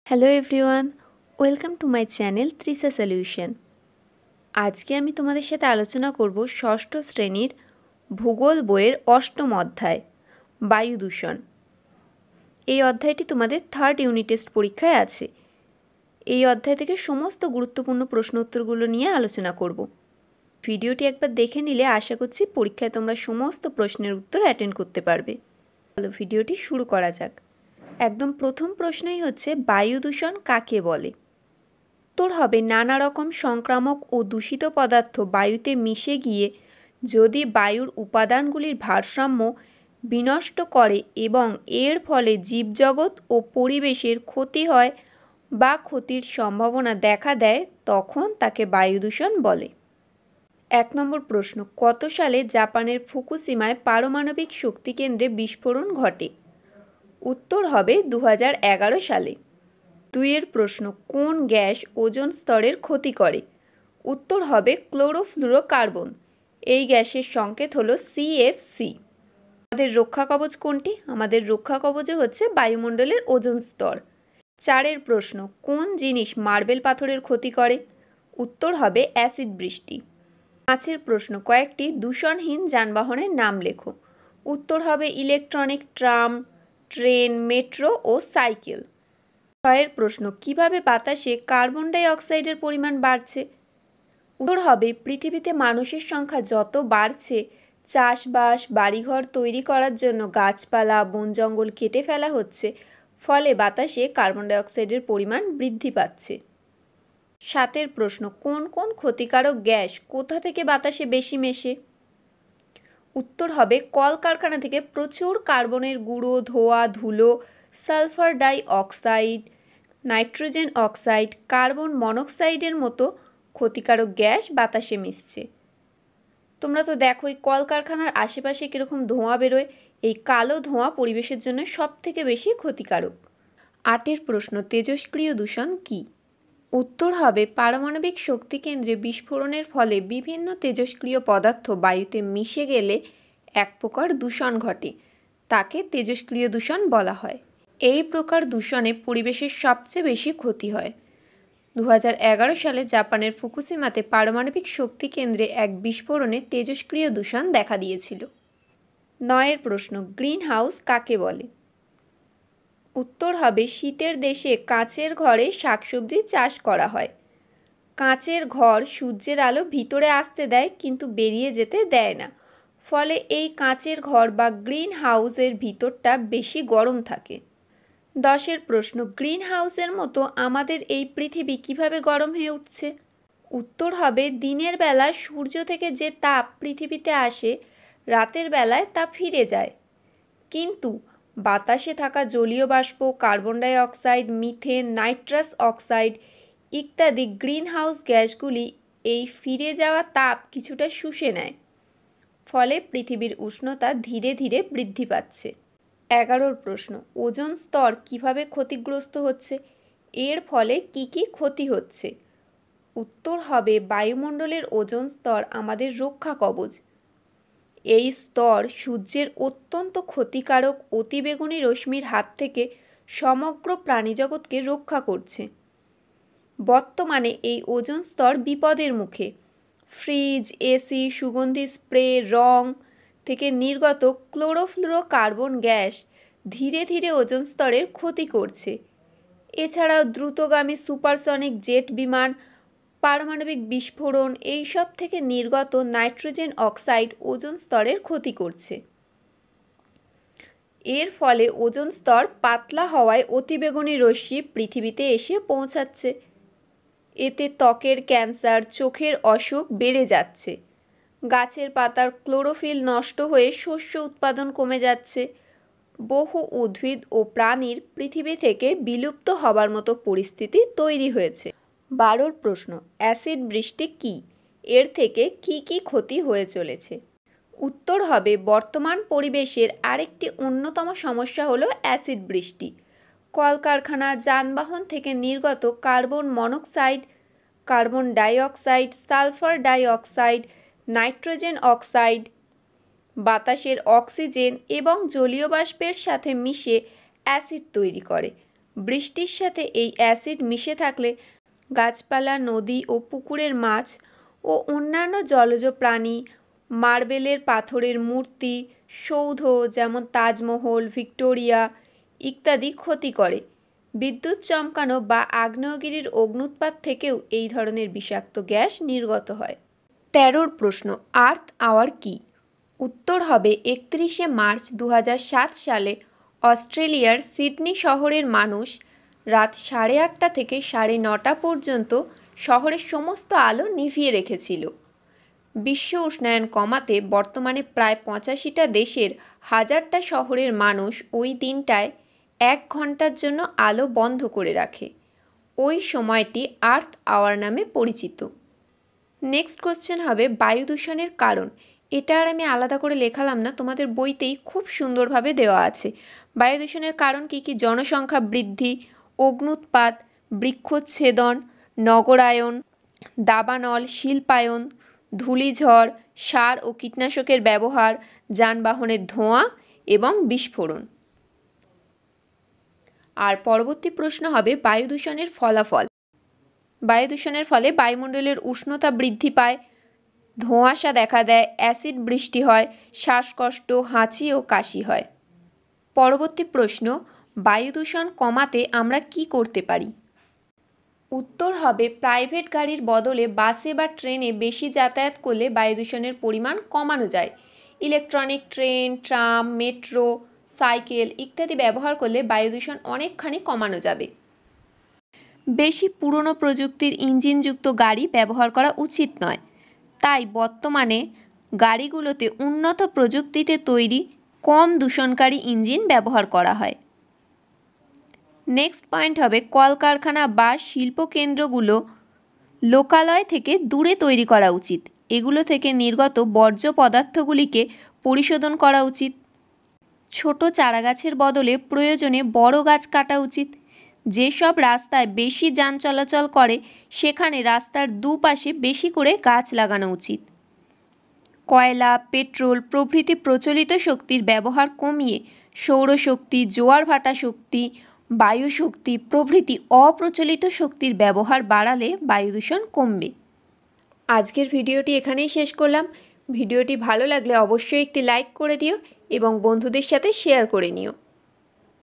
Hello everyone, welcome to my channel Trisha solution. আজকে আমি তোমাদের সাথে আলোচনা করব ষষ্ঠ শ্রেণীর ভূগোল বইয়ের অষ্টম অধ্যায় বায়ু দূষণ। এই অধ্যায়টি তোমাদের থার্ড ইউনিট টেস্ট পরীক্ষায় আছে। এই অধ্যায় থেকে সমস্ত গুরুত্বপূর্ণ প্রশ্ন উত্তরগুলো নিয়ে আলোচনা করব। ভিডিওটি একবার দেখে নিলে আশা করছি পরীক্ষায় তোমরা সমস্ত প্রশ্নের উত্তর অ্যাটেন্ড করতে পারবে। চলো ভিডিওটি শুরু করা যাক। একদম প্রথম প্রশ্নই হচ্ছে বায়ু দূষণ কাকে বলে? উত্তর হবে নানা রকম সংক্রামক ও দূষিত পদার্থ বায়ুতে মিশে গিয়ে যদি বায়ুর উপাদানগুলির ভারসাম্য বিনষ্ট করে এবং এর ফলে জীবজগৎ ও পরিবেশের ক্ষতি হয় বা ক্ষতির সম্ভাবনা দেখা দেয় তখন তাকে বায়ু দূষণ বলে। 1 নম্বর প্রশ্ন, কত সালে জাপানের ফুকুশিমায় পারমাণবিক শক্তি কেন্দ্রে বিস্ফোরণ ঘটে? উত্তর হবে 2011 সালে। 2 প্রশ্ন, কোন গ্যাস ওজোন স্তরের ক্ষতি করে? উত্তর হবে ক্লোরোফ্লুরোকার্বন। এই গ্যাসের সংকেত হলো CFC। আমাদের রক্ষা কবচ কোনটি? আমাদের রক্ষা কবচে হচ্ছে বায়ুমণ্ডলের ওজোন স্তর। 4 প্রশ্ন, কোন জিনিস মার্বেল পাথরের ক্ষতি করে? উত্তর হবে অ্যাসিড বৃষ্টি। 5 প্রশ্ন, কয়েকটি দূষণহীন যানবাহনের নাম লেখো। উত্তর হবে ইলেকট্রনিক, ট্রাম, ট্রেন, মেট্রো ও সাইকেল। 6 প্রশ্ন, কিভাবে বাতাসে কার্বন ডাই অক্সাইডের পরিমাণ বাড়ছে? উত্তর হবে পৃথিবীতে মানুষের সংখ্যা যত বাড়ছে, চাষবাস, বাড়িঘর তৈরি করার জন্য গাছপালা, বন জঙ্গল কেটে ফেলা হচ্ছে, ফলে বাতাসে কার্বন ডাই অক্সাইডের পরিমাণ বৃদ্ধি পাচ্ছে। 7 প্রশ্ন, কোন কোন ক্ষতিকারক গ্যাস কোথা থেকে বাতাসে বেশি মেশে? উত্তর হবে কলকারখানা থেকে প্রচুর কার্বনের গুঁড়ো, ধোঁয়া, ধুলো, sulphur die oxide, nitrogen oxide, carbon মনোক্সাইডের মতো ক্ষতিকারক গ্যাস বাতাসে মিশছে। তোমরা তো দেখোই কলকারখানার আশেপাশে কীরকম ধোঁয়া বেরোয়। এই কালো ধোঁয়া পরিবেশের জন্য সবথেকে বেশি ক্ষতিকারক। 8 প্রশ্ন, তেজস্ক্রিয় দূষণ কী? উত্তর হবে পারমাণবিক শক্তি কেন্দ্রে বিস্ফোরণের ফলে বিভিন্ন তেজস্ক্রিয় পদার্থ বায়ুতে মিশে গেলে এক প্রকার দূষণ ঘটে, তাকে তেজস্ক্রিয় দূষণ বলা হয়। এই প্রকার দূষণে পরিবেশের সবচেয়ে বেশি ক্ষতি হয়। 2011 সালে জাপানের ফুকুশিমাতে পারমাণবিক শক্তি কেন্দ্রে এক বিস্ফোরণে তেজস্ক্রিয় দূষণ দেখা দিয়েছিল। 9 প্রশ্ন, গ্রিন হাউস কাকে বলে? উত্তর হবে শীতের দেশে কাঁচের ঘরে শাকসবজি চাষ করা হয়। কাঁচের ঘর সূর্যের আলো ভিতরে আসতে দেয় কিন্তু বেরিয়ে যেতে দেয় না, ফলে এই কাঁচের ঘর বা গ্রিন হাউসের ভিতরটা বেশি গরম থাকে। 10 প্রশ্ন, গ্রিন হাউসের মতো আমাদের এই পৃথিবী কিভাবে গরম হয়ে উঠছে? উত্তর হবে দিনের বেলা সূর্য থেকে যে তাপ পৃথিবীতে আসে, রাতের বেলায় তা ফিরে যায়। কিন্তু বাতাসে থাকা জলীয় বাষ্প, carbon die oxide, methane, nitrous oxide ইত্যাদি গ্রিন হাউস গ্যাসগুলি এই ফিরে যাওয়া তাপ কিছুটা শুষে নেয়, ফলে পৃথিবীর উষ্ণতা ধীরে ধীরে বৃদ্ধি পাচ্ছে। 11 প্রশ্ন, ওজোন স্তর কিভাবে ক্ষতিগ্রস্ত হচ্ছে? এর ফলে কি কি ক্ষতি হচ্ছে? উত্তর হবে বায়ুমণ্ডলের ওজোন স্তর আমাদের রক্ষা কবচ। এই স্তর সূর্যের অত্যন্ত ক্ষতিকারক অতিবেগুনি রশ্মির হাত থেকে সমগ্র প্রাণীজগৎকে রক্ষা করছে। বর্তমানে এই ওজোন স্তর বিপদের মুখে। ফ্রিজ, এসি, সুগন্ধি স্প্রে, রং থেকে নির্গত ক্লোরোফ্লুরোকার্বন গ্যাস ধীরে ধীরে ওজোন স্তরের ক্ষতি করছে। এছাড়াও দ্রুতগামী সুপারসনিক জেট বিমান, পারমাণবিক বিস্ফোরণ এইসব থেকে নির্গত নাইট্রোজেন অক্সাইড ওজোন স্তরের ক্ষতি করছে। এর ফলে ওজোন স্তর পাতলা হওয়ায় অতিবেগুনি রশ্মি পৃথিবীতে এসে পৌঁছাচ্ছে। এতে ত্বকের ক্যান্সার, চোখের অসুখ বেড়ে যাচ্ছে। গাছের পাতার ক্লোরোফিল নষ্ট হয়ে শস্য উৎপাদন কমে যাচ্ছে। বহু উদ্ভিদ ও প্রাণীর পৃথিবী থেকে বিলুপ্ত হবার মতো পরিস্থিতি তৈরি হয়েছে। 12 প্রশ্ন, অ্যাসিড বৃষ্টি কী? এর থেকে কি কি ক্ষতি হয়ে চলেছে? উত্তর হবে বর্তমান পরিবেশের আরেকটি অন্যতম সমস্যা হলো অ্যাসিড বৃষ্টি। কলকারখানা, যানবাহন থেকে নির্গত carbon monoxide, carbon die oxide, sulphur die oxide, nitrogen oxide বাতাসের অক্সিজেন এবং জলীয় বাষ্পের সাথে মিশে অ্যাসিড তৈরি করে। বৃষ্টির সাথে এই অ্যাসিড মিশে থাকলে গাছপালা, নদী ও পুকুরের মাছ ও অন্যান্য জলজ প্রাণী, মার্বেলের পাথরের মূর্তি, সৌধ যেমন তাজমহল, ভিক্টোরিয়া ইত্যাদি ক্ষতি করে। বিদ্যুৎ চমকানো বা আগ্নেয়গিরির অগ্ন্যুৎপাত থেকেও এই ধরনের বিষাক্ত গ্যাস নির্গত হয়। 13 প্রশ্ন, আর্থ আওয়ার কী? উত্তর হবে 31শে মার্চ 2007 সালে অস্ট্রেলিয়ার সিডনি শহরের মানুষ রাত 8:30 থেকে 9:30 পর্যন্ত শহরের সমস্ত আলো নিভিয়ে রেখেছিল। বিশ্ব উষ্ণায়ন কমাতে বর্তমানে প্রায় 85টা দেশের 1000টা শহরের মানুষ ওই দিনটায় 1 ঘন্টার জন্য আলো বন্ধ করে রাখে। ওই সময়টি আর্থ আওয়ার নামে পরিচিত। নেক্সট কোশ্চেন হবে বায়ু দূষণের কারণ। এটা আর আমি আলাদা করে লেখালাম না, তোমাদের বইতেই খুব সুন্দরভাবে দেওয়া আছে। বায়ু দূষণের কারণ কী কী? জনসংখ্যা বৃদ্ধি, অগ্ন্যুৎপাত, বৃক্ষচ্ছেদন, নগরায়ন, দাবানল, শিল্পায়ন, ধূলিঝড়, সার ও কীটনাশকের ব্যবহার, যানবাহনের ধোঁয়া এবং বিস্ফোরণ। আর পরবর্তী প্রশ্ন হবে বায়ু দূষণের ফলাফল। বায়ু দূষণের ফলে বায়ুমণ্ডলের উষ্ণতা বৃদ্ধি পায়, ধোঁয়াশা দেখা দেয়, অ্যাসিড বৃষ্টি হয়, শ্বাসকষ্ট, হাঁচি ও কাশি হয়। পরবর্তী প্রশ্ন, বায়ু দূষণ কমাতে আমরা কি করতে পারি? উত্তর হবে প্রাইভেট গাড়ির বদলে বাসে বা ট্রেনে বেশি যাতায়াত করলে বায়ু দূষণের পরিমাণ কমানো যায়। Electronic train, tram, metro, cycle ইত্যাদি ব্যবহার করলে বায়ু দূষণ অনেকখানি কমানো যাবে। বেশি পুরনো প্রযুক্তির ইঞ্জিনযুক্ত গাড়ি ব্যবহার করা উচিত নয়। তাই বর্তমানে গাড়িগুলোতে উন্নত প্রযুক্তিতে তৈরি কম দূষণকারী ইঞ্জিন ব্যবহার করা হয়। নেক্সট পয়েন্ট হবে কলকারখানা বা শিল্পকেন্দ্রগুলো লোকালয় থেকে দূরে তৈরি করা উচিত। এগুলো থেকে নির্গত বর্জ্য পদার্থগুলিকে পরিশোধন করা উচিত। ছোট চারাগাছের বদলে প্রয়োজনে বড় গাছ কাটা উচিত। যেসব রাস্তায় বেশি যান চলাচল করে সেখানে রাস্তার দুপাশে বেশি করে গাছ লাগানো উচিত। কয়লা, পেট্রোল প্রভৃতি প্রচলিত শক্তির ব্যবহার কমিয়ে সৌরশক্তি, জোয়ার ভাটা শক্তি, বায়ু শক্তি প্রভৃতি অপ্রচলিত শক্তির ব্যবহার বাড়ালে বায়ু দূষণ কমবে। আজকের ভিডিওটি এখানেই শেষ করলাম। ভিডিওটি ভালো লাগলে অবশ্যই একটি লাইক করে দিও এবং বন্ধুদের সাথে শেয়ার করে নিও।